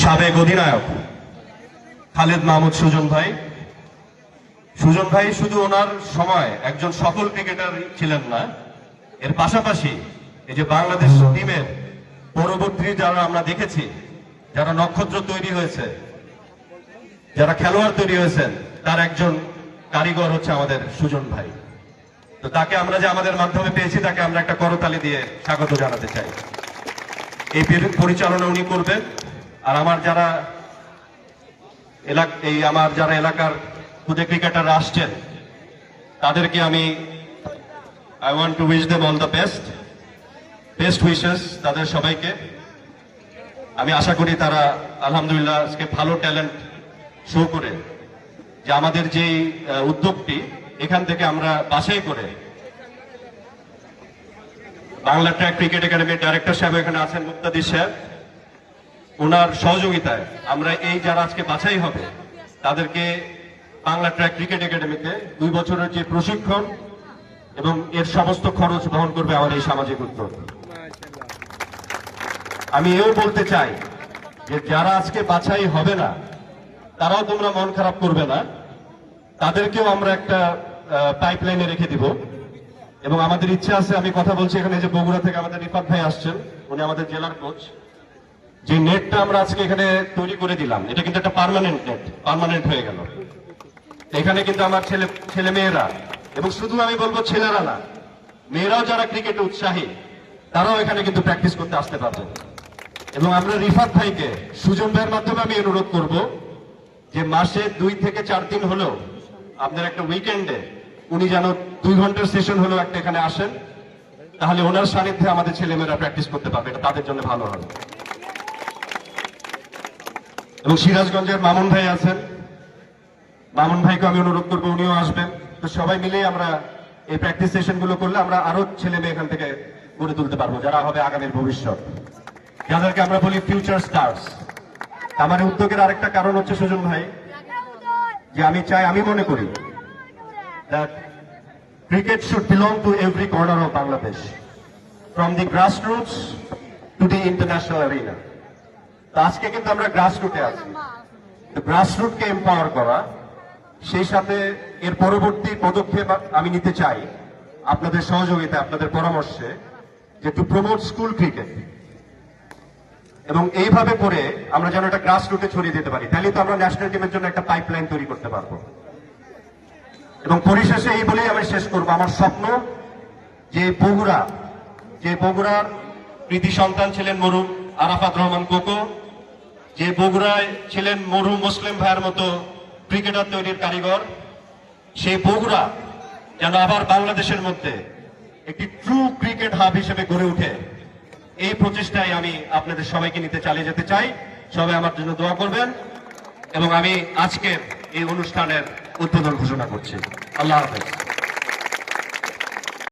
সাবেক অধিনায়ক খালেদ মাহমুদ সুজন ভাই। সুজন ভাই শুধু ওনার সময় একজন সফল ক্রিকেটার ছিলেন না, এর পাশাপাশি এই যে বাংলাদেশ টিমের পরবর্তী যারা আমরা দেখেছি, যারা নক্ষত্র তৈরি হয়েছে, যারা খেলোয়াড় তৈরি হয়েছেন, তার একজন কারিগর হচ্ছে আমাদের সুজন ভাই। তো তাকে আমরা যে আমাদের মাধ্যমে পেয়েছি, তাকে আমরা একটা করতালি দিয়ে স্বাগত জানাতে চাই। এই পরিচালনা উনি করবেন। আর আমার যারা এলাকার খুদে ক্রিকেটাররা আসছেন, তাদেরকে আমি I want to wish them all the best wishes. তাদের সবাইকে আমি আশা করি তারা আলহামদুলিল্লাহ আজকে ভালো ট্যালেন্ট শো করে যে আমাদের যে উদ্যোগটি এখান থেকে আমরা বাছাই করে বাংলা ট্র্যাক ক্রিকেট একাডেমির ডাইরেক্টর সাহেব এখানে আছেন, মুক্তাদির সাহেব, ওনার সহযোগিতায় আমরা এই যারা আজকে বাছাই হবে তাদেরকে বাংলা ট্র্যাক ক্রিকেট একাডেমিতে 2 বছরের যে প্রশিক্ষণ এবং এর সমস্ত খরচ বহন করবে আমাদের এই সামাজিক উদ্যোগ। আমি এও বলতে চাই যে যারা আজকে বাছাই হবে না, তারাও তোমরা মন খারাপ করবে না, তাদেরকেও আমরা একটা পাইপলাইনে রেখে দিব। এবং আমাদের ইচ্ছা আছে, আমি কথা বলছি এখানে যে বগুড়া থেকে আমাদের রিফাত ভাই আসছেন, উনি আমাদের জেলার কোচ। যে নেটটা আমরা আজকে এখানে তৈরি করে দিলাম, এটা কিন্তু একটা পার্মানেন্ট নেট, পার্মানেন্ট হয়ে গেল। এখানে কিন্তু আমার ছেলে মেয়েরা, এবং শুধু আমি বলবো ছেলেরা না, মেয়েরাও যারা ক্রিকেটে উৎসাহী, তারাও এখানে কিন্তু প্র্যাকটিস করতে আসতে পারবে। এবং আমরা রিফাত ভাইকে সুজন ভাইয়ের মাধ্যমে আমি অনুরোধ করব যে মাসে 2 থেকে 4 দিন হলেও আপনার একটা উইকেন্ডে উনি যেন 2 ঘন্টার সেশন হলেও একটা এখানে আসেন, তাহলে ওনার সান্নিধ্যে আমাদের ছেলেমেয়েরা প্র্যাকটিস করতে পারবে, এটা তাদের জন্য ভালো হবে। এবং সিরাজগঞ্জের মামুন ভাই আছেন, মামুন ভাইকে আমি অনুরোধ করবো উনিও আসবেন। তো সবাই মিলে আমরা এই প্র্যাকটিস সেশন গুলো করলে আমরা আরো ছেলে মেয়ে এখান থেকে গড়ে তুলতে পারবো, যারা হবে আগামীর ভবিষ্যৎ, যাদেরকে আমরা বলি ফিউচার স্টার্স। আমার উদ্যোগের আরেকটা কারণ হচ্ছে সুজন ভাই, যে আমি মনে করি that cricket should belong to every corner of Bangladesh, from the grassroots to the international arena. তো আজকে কিন্তু আমরা গ্রাসরুটে আছি, তো গ্রাসরুটকে এম্পাওয়ার করা, সেই সাথে এর পরবর্তী পদক্ষেপ আমি নিতে চাই আপনাদের সহযোগিতা, আপনাদের পরামর্শে, যে টু প্রমোট স্কুল ক্রিকেট। এবং এইভাবে করে আমরা যেন একটা গ্রাসরুটে ছড়িয়ে দিতে পারি, তাহলে তো আমরা ন্যাশনাল টিমের জন্য একটা পাইপলাইন তৈরি করতে পারবো। এবং পরিশেষে এই বলেই আমি শেষ করবো, আমার স্বপ্ন যে বগুড়ার কৃতি সন্তান ছিলেন মরহুম আরাফাত রহমান কোকো, যে বগুড়ায় ছিলেন মরহুম মুসলিম ভাইয়ের মতো ক্রিকেটার তৈরির কারিগর, সেই বগুড়া যেন আবার বাংলাদেশের মধ্যে একটি ট্রু ক্রিকেট হাব হিসেবে গড়ে উঠে, এই প্রচেষ্টায় আমি আপনাদের সবাইকে নিতে চালিয়ে যেতে চাই। সবাই আমার জন্য দোয়া করবেন। এবং আমি আজকে এই অনুষ্ঠানের উদ্বোধন ঘোষণা করছি। আল্লাহ হাফেজ।